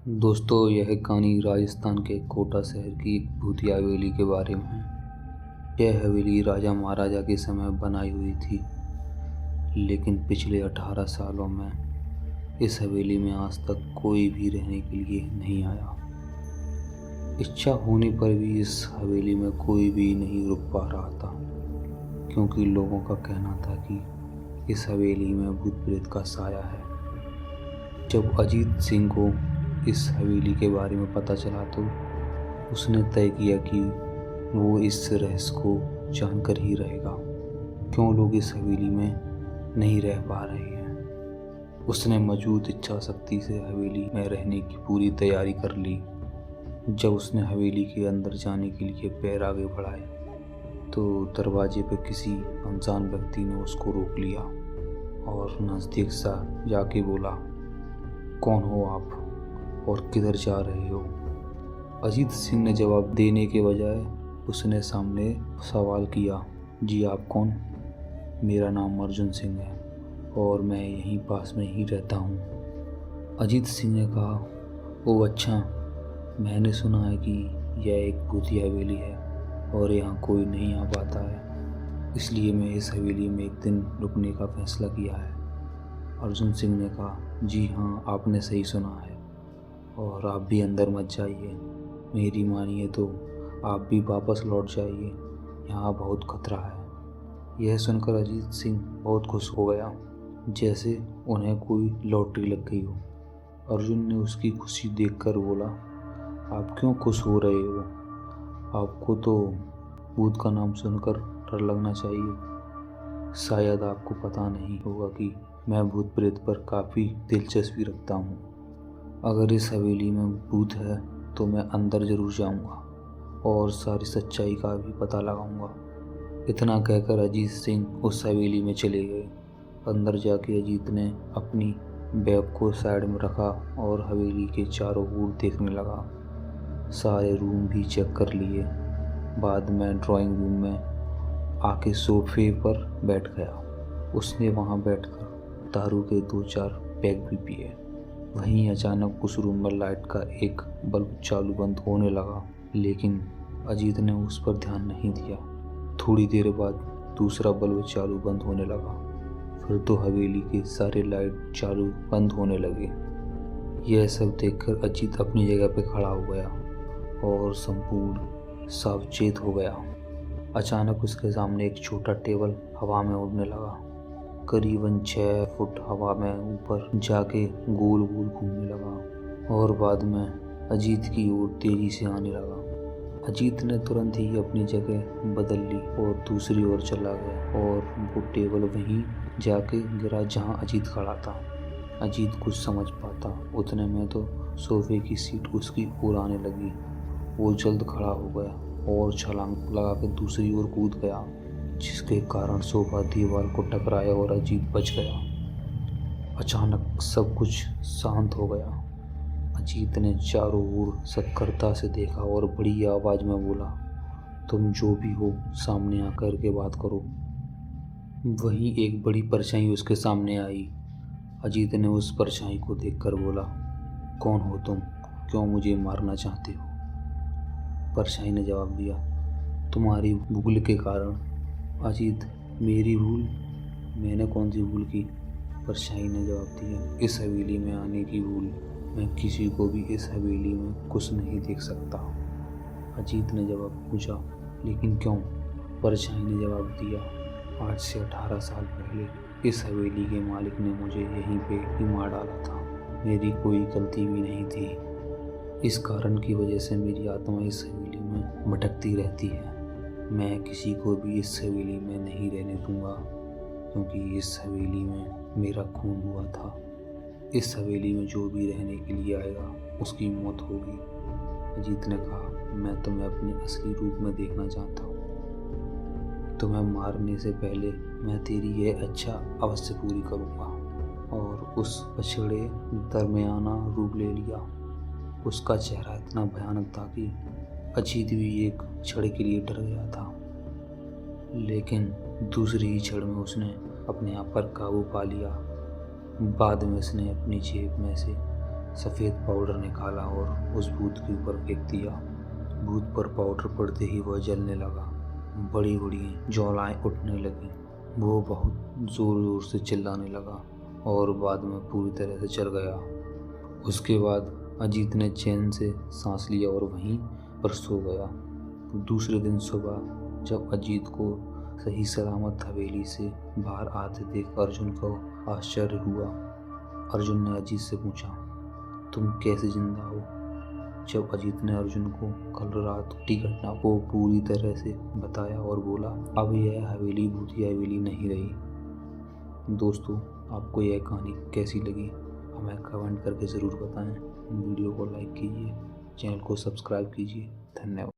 दोस्तों, यह कहानी राजस्थान के कोटा शहर की एक भूतिया हवेली के बारे में है। यह हवेली राजा महाराजा के समय बनाई हुई थी, लेकिन पिछले 18 सालों में इस हवेली में आज तक कोई भी रहने के लिए नहीं आया। इच्छा होने पर भी इस हवेली में कोई भी नहीं रुक पा रहा था, क्योंकि लोगों का कहना था कि इस हवेली में भूत प्रेत का साया है। जब अजीत सिंह को इस हवेली के बारे में पता चला तो उसने तय किया कि वो इस रहस्य को जानकर ही रहेगा, क्यों लोग इस हवेली में नहीं रह पा रहे हैं। उसने मौजूद इच्छा शक्ति से हवेली में रहने की पूरी तैयारी कर ली। जब उसने हवेली के अंदर जाने के लिए पैर आगे बढ़ाए तो दरवाजे पर किसी अनजान व्यक्ति ने उसको रोक लिया और नज़दीक सा जाके बोला, कौन हो आप और किधर जा रहे हो? अजीत सिंह ने जवाब देने के बजाय उसने सामने सवाल किया, जी आप कौन? मेरा नाम अर्जुन सिंह है और मैं यहीं पास में ही रहता हूँ। अजीत सिंह ने कहा, ओ अच्छा, मैंने सुना है कि यह एक भूतिया हवेली है और यहाँ कोई नहीं आ पाता है, इसलिए मैं इस हवेली में एक दिन रुकने का फैसला किया है। अर्जुन सिंह ने कहा, जी हाँ, आपने सही सुना है और आप भी अंदर मत जाइए। मेरी मानिए तो आप भी वापस लौट जाइए, यहाँ बहुत खतरा है। यह सुनकर अजीत सिंह बहुत खुश हो गया, जैसे उन्हें कोई लॉटरी लग गई हो। अर्जुन ने उसकी खुशी देखकर बोला, आप क्यों खुश हो रहे हो? आपको तो भूत का नाम सुनकर डर लगना चाहिए। शायद आपको पता नहीं होगा कि मैं भूत प्रेत पर काफ़ी दिलचस्पी रखता हूँ। अगर इस हवेली में भूत है तो मैं अंदर ज़रूर जाऊंगा और सारी सच्चाई का भी पता लगाऊंगा। इतना कहकर अजीत सिंह उस हवेली में चले गए। अंदर जाके अजीत ने अपनी बैग को साइड में रखा और हवेली के चारों ओर देखने लगा। सारे रूम भी चेक कर लिए। बाद में ड्राइंग रूम में आके सोफे पर बैठ गया। उसने वहाँ बैठकर दारू के 2-4 पैक भी पिए। वहीं अचानक उस रूम में लाइट का एक बल्ब चालू बंद होने लगा, लेकिन अजीत ने उस पर ध्यान नहीं दिया। थोड़ी देर बाद दूसरा बल्ब चालू बंद होने लगा। फिर तो हवेली के सारे लाइट चालू बंद होने लगे। यह सब देखकर अजीत अपनी जगह पे खड़ा हो गया और संपूर्ण सावचेत हो गया। अचानक उसके सामने एक छोटा टेबल हवा में उड़ने लगा। करीबन 6 फुट हवा में ऊपर जाके गोल गोल घूमने लगा और बाद में अजीत की ओर तेजी से आने लगा। अजीत ने तुरंत ही अपनी जगह बदल ली और दूसरी ओर चला गया और वो टेबल वहीं जाके गिरा जहां अजीत खड़ा था। अजीत कुछ समझ पाता उतने में तो सोफे की सीट उसकी ओर आने लगी। वो जल्द खड़ा हो गया और छलांग लगाकर दूसरी ओर कूद गया, जिसके कारण सोफा दीवार को टकराया और अजीत बच गया। अचानक सब कुछ शांत हो गया। अजीत ने चारों ओर सतर्कता से देखा और बड़ी आवाज में बोला, तुम जो भी हो सामने आकर के बात करो। वहीं एक बड़ी परछाई उसके सामने आई। अजीत ने उस परछाई को देखकर बोला, कौन हो तुम? क्यों मुझे मारना चाहते हो? परछाई ने जवाब दिया, तुम्हारी भूल के कारण। अजीत, मेरी भूल? मैंने कौन सी भूल की? परछाई ने जवाब दिया, इस हवेली में आने की भूल। मैं किसी को भी इस हवेली में कुछ नहीं देख सकता। अजीत ने जवाब पूछा, लेकिन क्यों? परछाई ने जवाब दिया, आज से 18 साल पहले इस हवेली के मालिक ने मुझे यहीं पे ही मार डाला था। मेरी कोई गलती भी नहीं थी। इस कारण की वजह से मेरी आत्मा इस हवेली में भटकती रहती है। मैं किसी को भी इस हवेली में नहीं रहने दूंगा, क्योंकि इस हवेली में मेरा खून हुआ था। इस हवेली में जो भी रहने के लिए आएगा उसकी मौत होगी। अजीत ने कहा, मैं तुम्हें अपने असली रूप में देखना चाहता हूँ। तुम्हें मारने से पहले मैं तेरी यह अच्छा अवश्य पूरी करूँगा। और उस बछड़े दरमियाना रूप ले लिया। उसका चेहरा इतना भयानक था कि अजीत भी एक क्षण के लिए डर गया था, लेकिन दूसरी ही क्षण में उसने अपने आप पर काबू पा लिया। बाद में उसने अपनी जेब में से सफ़ेद पाउडर निकाला और उस भूत के ऊपर फेंक दिया। भूत पर पाउडर पड़ते ही वह जलने लगा। बड़ी बड़ी ज्वालाएं उठने लगीं। वो बहुत ज़ोर ज़ोर से चिल्लाने लगा और बाद में पूरी तरह से जल गया। उसके बाद अजीत ने चैन से सांस लिया और वहीं पर सो गया। दूसरे दिन सुबह जब अजीत को सही सलामत हवेली से बाहर आते देख अर्जुन को आश्चर्य हुआ। अर्जुन ने अजीत से पूछा, तुम कैसे जिंदा हो? जब अजीत ने अर्जुन को कल रात की घटना को पूरी तरह से बताया और बोला, अब यह हवेली भूतिया हवेली नहीं रही। दोस्तों, आपको यह कहानी कैसी लगी हमें कमेंट करके ज़रूर बताएं। वीडियो को लाइक कीजिए, चैनल को सब्सक्राइब कीजिए। धन्यवाद।